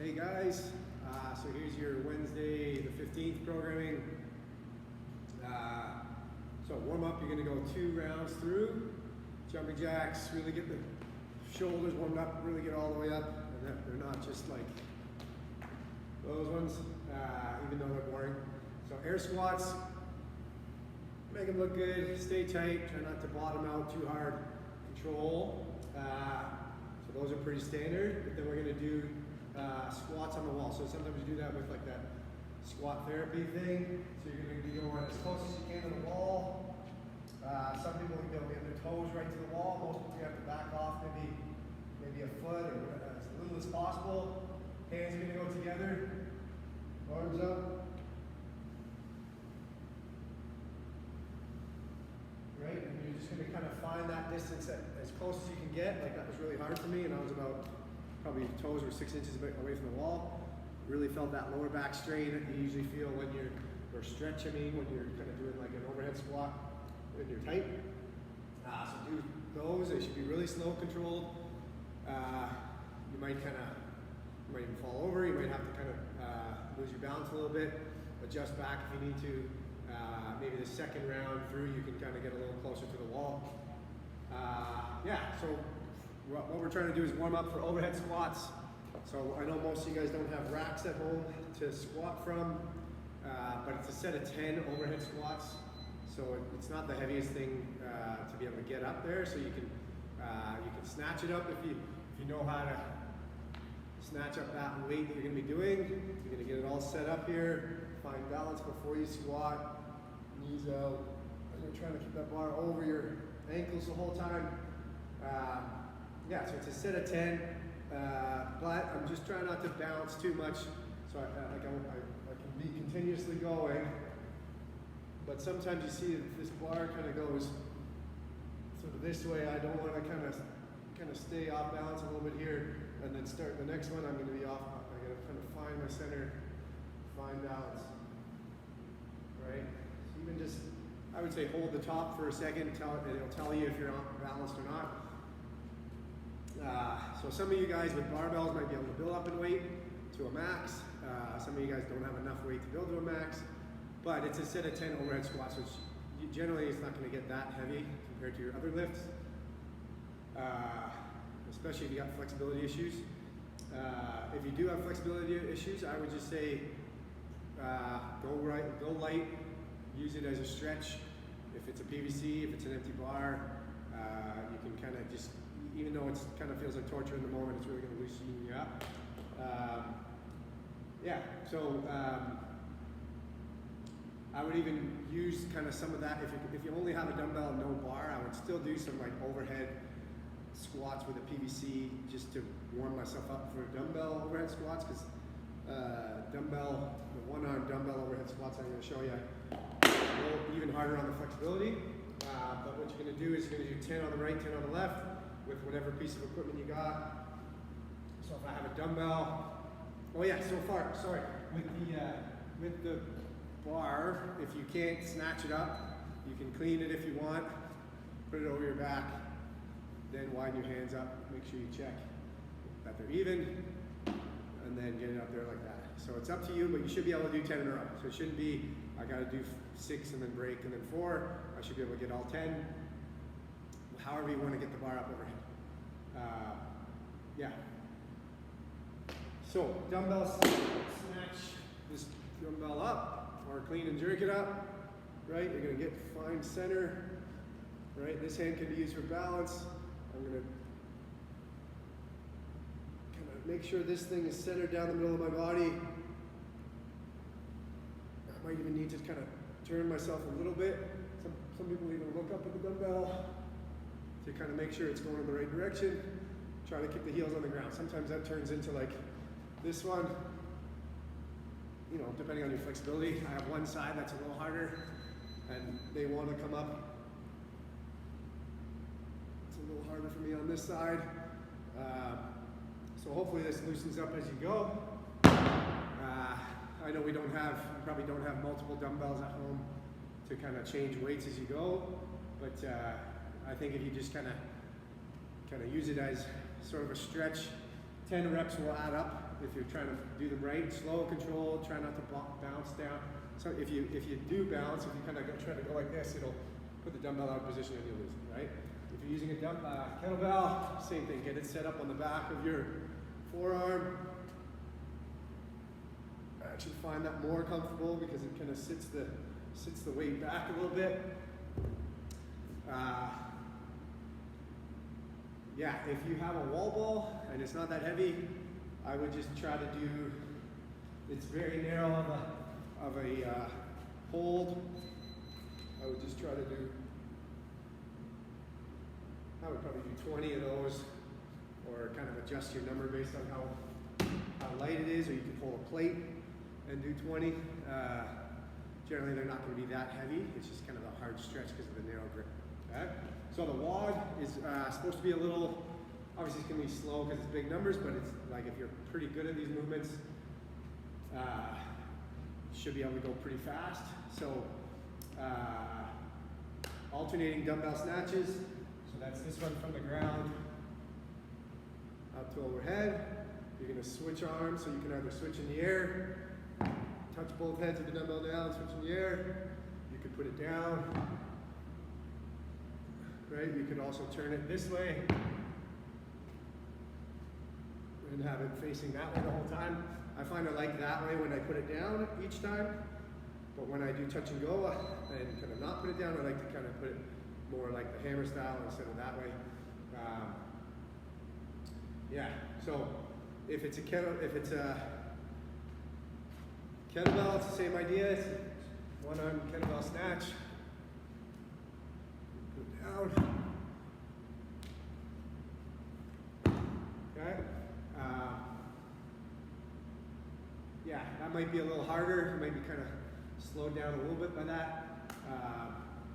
Hey guys, so here's your Wednesday the 15th programming. So warm up, you're going to go 2 rounds through. Jumping jacks, really get the shoulders warmed up, really get all the way up. And they're not just like those ones, even though they're boring. So air squats, make them look good, stay tight, try not to bottom out too hard, control. So those are pretty standard, but then we're going to do squats on the wall. So sometimes you do that with like that squat therapy thing. So you're going to be going as close as you can to the wall. Some people get their toes right to the wall. Most people you have to back off maybe a foot or as little as possible. Hands are going to go together, arms up. Right, and you're just going to kind of find that distance as close as you can get. Like that was really hard for me, and I was about probably toes were 6 inches away from the wall. Really felt that lower back strain that you usually feel when you're, or stretch, when you're kind of doing like an overhead squat when you're tight. So do those. They should be really slow, controlled. You might even fall over. You might have to kind of lose your balance a little bit. Adjust back if you need to. Maybe the second round through, you can kind of get a little closer to the wall. So what we're trying to do is warm up for overhead squats. So I know most of you guys don't have racks at home to squat from, but it's a set of 10 overhead squats. So it's not the heaviest thing to be able to get up there. So you can snatch it up if you know how to snatch up that weight that you're going to be doing. You're going to get it all set up here. Find balance before you squat. Knees out. And you're trying to keep that bar over your ankles the whole time. So it's a set of 10, but I'm just trying not to bounce too much, so I can be continuously going. But sometimes you see that this bar kind of goes sort of this way. I don't want to kind of stay off balance a little bit here, and then start the next one. I'm going to be off. I got to kind of find my center, find balance. Right? So even just, I would say, hold the top for a second. It'll tell you if you're balanced or not. So some of you guys with barbells might be able to build up in weight to a max. Some of you guys don't have enough weight to build to a max. But it's a set of 10 overhead squats, which generally it's not going to get that heavy compared to your other lifts. Especially if you got flexibility issues. If you do have flexibility issues, I would just say go light, use it as a stretch. If it's a PVC, if it's an empty bar, you can kind of just, even though it kind of feels like torture in the moment, it's really going to loosen you up. I would even use kind of some of that. If you only have a dumbbell and no bar, I would still do some like overhead squats with a PVC just to warm myself up for dumbbell overhead squats, because the one-arm dumbbell overhead squats I'm going to show you go even harder on the flexibility. But what you're going to do is you're going to do 10 on the right, 10 on the left with whatever piece of equipment you got. So if I have a dumbbell, with the bar, if you can't snatch it up, you can clean it if you want, put it over your back, then widen your hands up, make sure you check that they're even, and then get it up there like that. So it's up to you, but you should be able to do 10 in a row. So it shouldn't be, I gotta do 6 and then break and then 4. I should be able to get all 10. However you want to get the bar up overhead. So dumbbell snatch this dumbbell up, or clean and jerk it up, right? You're going to find center, right? This hand can be used for balance. I'm going to kind of make sure this thing is centered down the middle of my body. I might even need to kind of turn myself a little bit. Some people even look up at the dumbbell to kind of make sure it's going in the right direction. Try to keep the heels on the ground. Sometimes that turns into like this one. You know, depending on your flexibility. I have one side that's a little harder, and they want to come up. It's a little harder for me on this side. So hopefully this loosens up as you go. I know you probably don't have multiple dumbbells at home to kind of change weights as you go, but I think if you just kind of use it as sort of a stretch 10 reps will add up if you're trying to do them right. Slow, control, try not to bounce down. So if you do bounce, if you kind of try to go like this, it'll put the dumbbell out of position and you'll lose it, right? If you're using a kettlebell, same thing. Get it set up on the back of your forearm. Actually find that more comfortable because it kind of sits the weight back a little bit. Yeah, if you have a wall ball and it's not that heavy, I would just try to do, it's very narrow of a hold. I would just try to do, I would probably do 20 of those, or kind of adjust your number based on how light it is, or you can pull a plate and do 20. Generally, they're not going to be that heavy. It's just kind of a hard stretch because of the narrow grip. Okay? So the WOD is supposed to be a little, obviously it's going to be slow because it's big numbers, but it's like if you're pretty good at these movements, you should be able to go pretty fast. So alternating dumbbell snatches. So that's this one from the ground up to overhead. You're going to switch arms, so you can either switch in the air, touch both heads of the dumbbell down, switch in the air. You could put it down. Right? You could also turn it this way and have it facing that way the whole time. I find I like that way when I put it down each time, but when I do touch and go and kind of not put it down, I like to kind of put it more like the hammer style instead of that way. Yeah. So if it's a kettlebell, it's the same idea. It's one arm kettlebell snatch. Put it down. Okay. Yeah, that might be a little harder. You might be kind of slowed down a little bit by that.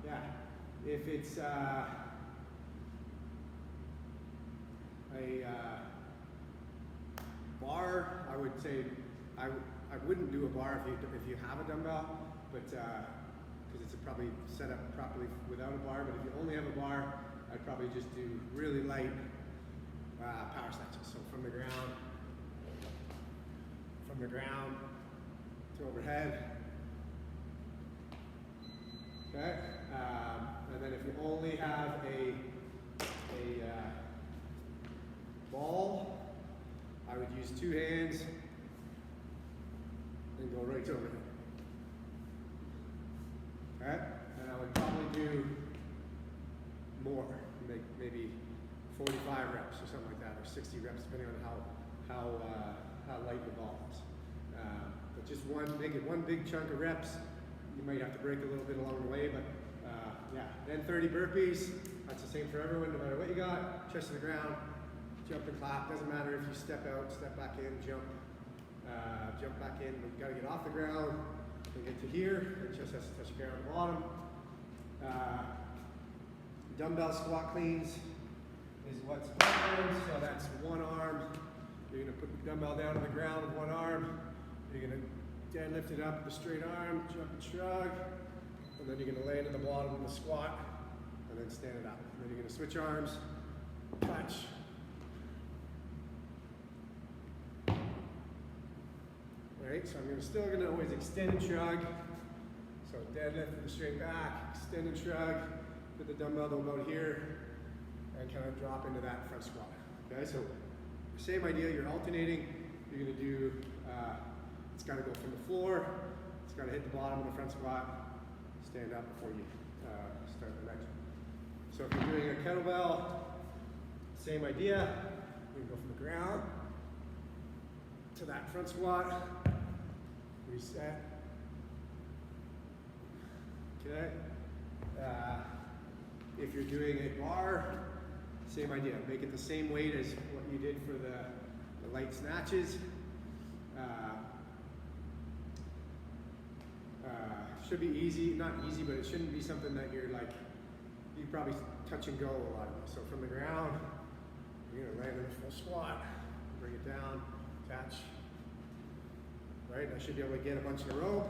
Yeah. If it's a bar, I would say I wouldn't do a bar if you have a dumbbell, but because it's probably set up properly without a bar. But if you only have a bar, I'd probably just do really light power snatches. So from the ground to overhead. Okay, and then if you only have a ball, I would use two hands and go right to overhead. Okay, and I would probably do more, maybe 45 reps or something like that, or 60 reps, depending on how light the ball is. But just make it one big chunk of reps. You might have to break a little bit along the way, but yeah. Then 30 burpees. That's the same for everyone, no matter what you got. Chest to the ground, jump and clap. Doesn't matter if you step out, step back in, jump back in. But you got to get off the ground and get to here. Your chest has to touch the ground at the bottom. Dumbbell squat cleans is what's planned. So that's one arm. You're going to put the dumbbell down on the ground with one arm. You're going to deadlift it up with a straight arm, jump and shrug, and then you're going to land at the bottom of the squat, and then stand it up. And then you're going to switch arms, touch. All right, so I'm still going to always extend and shrug. So deadlift with a straight back, extend and shrug, put the dumbbell to about here, and kind of drop into that front squat. Okay, so same idea, you're alternating. You're going to do, it's got to go from the floor, it's got to hit the bottom of the front squat, stand up before you start the next one. So if you're doing a kettlebell, same idea. You can go from the ground to that front squat, reset. Okay. If you're doing a bar, same idea. Make it the same weight as what you did for the light snatches. Should be easy, not easy, but it shouldn't be something that you're like, you probably touch and go a lot of it. So from the ground, you're gonna land in a full squat, bring it down, catch. Right, I should be able to get a bunch in a row.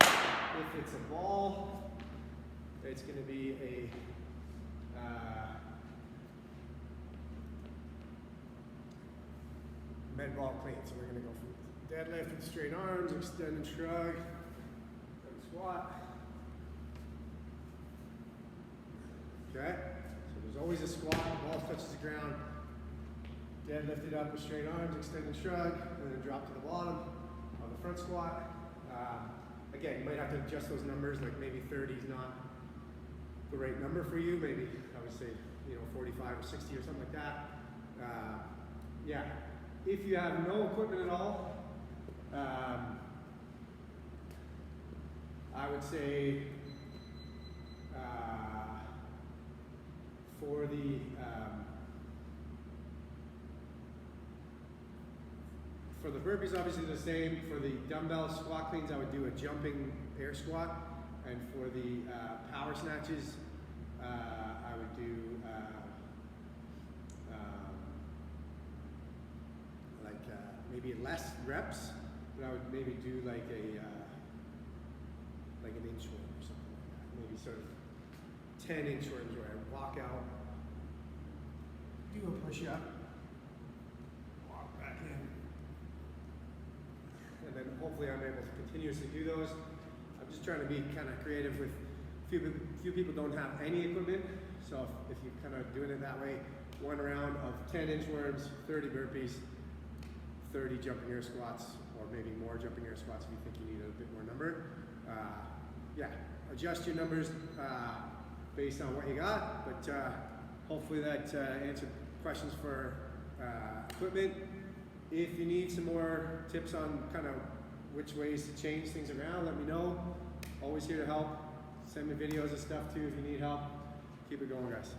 If it's a ball, it's gonna be a, med ball clean. So we're gonna go from deadlift with straight arms, extend and shrug, and squat. Okay, so there's always a squat, ball touches the ground, deadlift it up with straight arms, extend and shrug, and then drop to the bottom on the front squat. Again, you might have to adjust those numbers, like maybe 30 is not the right number for you, maybe I would say, 45 or 60 or something like that. Yeah, if you have no equipment at all, I would say for the burpees, obviously the same. For the dumbbell squat cleans, I would do a jumping air squat, and for the power snatches, I would do maybe less reps, but I would maybe do like an inchworm or something like that. Maybe sort of 10 inchworms where I walk out, do a push-up, walk back in, and then hopefully I'm able to continuously do those. I'm just trying to be kind of creative with, few people don't have any equipment, so if you're kind of doing it that way, one round of 10 inchworms, 30 burpees, 30 jumping air squats, or maybe more jumping air squats if you think you need a bit more number. Yeah, adjust your numbers based on what you got, but hopefully that answered questions for equipment. If you need some more tips on kind of which ways to change things around, let me know. Always here to help. Send me videos and stuff too if you need help. Keep it going, guys.